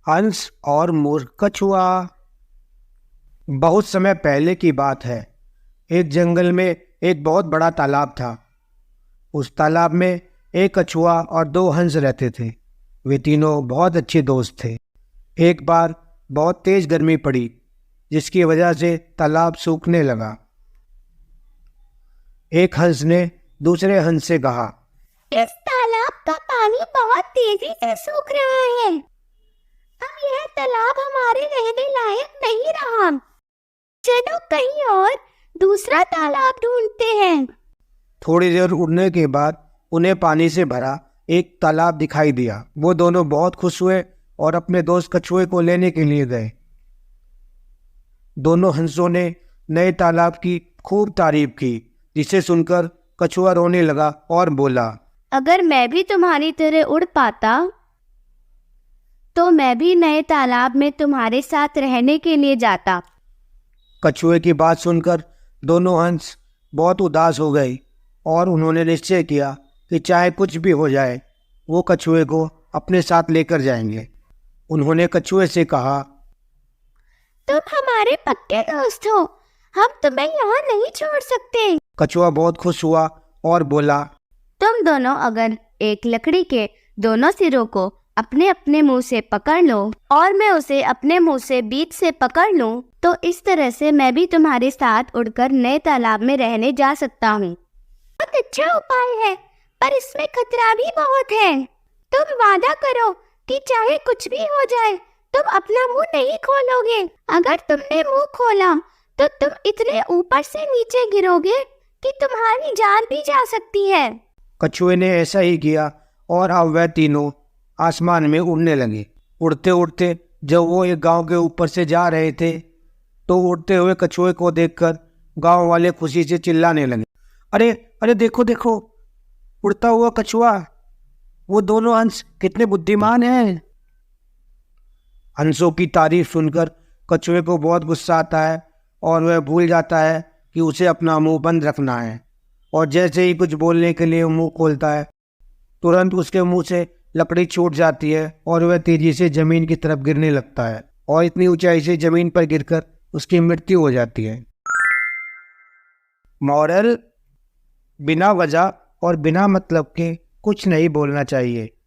हंस और मूर्ख कछुआ। बहुत समय पहले की बात है। एक जंगल में एक बहुत बड़ा तालाब था। उस तालाब में एक कछुआ और दो हंस रहते थे। वे तीनों बहुत अच्छे दोस्त थे। एक बार बहुत तेज गर्मी पड़ी, जिसकी वजह से तालाब सूखने लगा। एक हंस ने दूसरे हंस से कहा, इस तालाब का पानी बहुत तेजी से सूख रहा है। अब यह तालाब हमारे रहने लायक नहीं रहा। चलो कहीं और दूसरा तालाब ढूंढते हैं। थोड़ी देर उड़ने के बाद उन्हें पानी से भरा एक तालाब दिखाई दिया। वो दोनों बहुत खुश हुए और अपने दोस्त कछुए को लेने के लिए गए। दोनों हंसों ने नए तालाब की खूब तारीफ की, जिसे सुनकर कछुआ रोने लगा और बोला, अगर मैं भी तुम्हारी तरह उड़ पाता तो मैं भी नए तालाब में तुम्हारे साथ रहने के लिए जाता। कछुए की बात सुनकर दोनों हंस बहुत उदास हो गए और उन्होंने निश्चय किया कि चाहे कुछ भी हो जाए, वो कछुए को अपने साथ लेकर जाएंगे। उन्होंने कछुए से कहा, तुम हमारे पक्के दोस्त हो, हम तुम्हें यहाँ नहीं छोड़ सकते। कछुआ बहुत खुश हुआ और बोला, तुम दोनों अगर एक लकड़ी के दोनों सिरों को अपने अपने मुंह से पकड़ लो और मैं उसे अपने मुंह से बीच से पकड़ लूं, तो इस तरह से मैं भी तुम्हारे साथ उड़कर नए तालाब में रहने जा सकता हूँ। बहुत अच्छा उपाय है, पर इसमें खतरा भी बहुत है। तुम वादा करो कि चाहे कुछ भी हो जाए, तुम अपना मुंह नहीं खोलोगे। अगर तुमने मुंह खोला तो तुम इतने ऊपर से नीचे गिरोगे कि तुम्हारी जान भी जा सकती है। कछुए ने ऐसा ही किया और अब वह तीनों आसमान में उड़ने लगे। उड़ते उड़ते जब वो एक गांव के ऊपर से जा रहे थे, तो उड़ते हुए कछुए को देखकर गांव वाले खुशी से चिल्लाने लगे, अरे अरे देखो देखो, उड़ता हुआ कछुआ। वो दोनों हंस कितने बुद्धिमान हैं। हंसों की तारीफ सुनकर कछुए को बहुत गुस्सा आता है और वह भूल जाता है कि उसे अपना मुंह बंद रखना है। और जैसे ही कुछ बोलने के लिए मुंह खोलता है, तुरंत उसके मुंह से लकड़ी छूट जाती है और वह तेजी से जमीन की तरफ गिरने लगता है और इतनी ऊंचाई से जमीन पर गिरकर उसकी मृत्यु हो जाती है। मॉरल: बिना वजह और बिना मतलब के कुछ नहीं बोलना चाहिए।